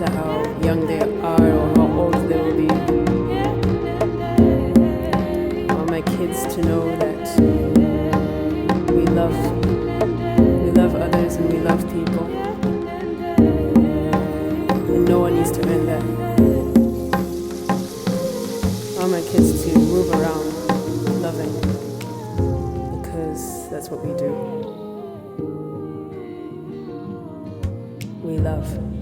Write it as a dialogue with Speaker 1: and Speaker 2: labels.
Speaker 1: matter how young they are or how old they will be. I want my kids to know that we love others and we love people. And no one needs to earn that. I want my kids to move around loving, because that's what we do. We love.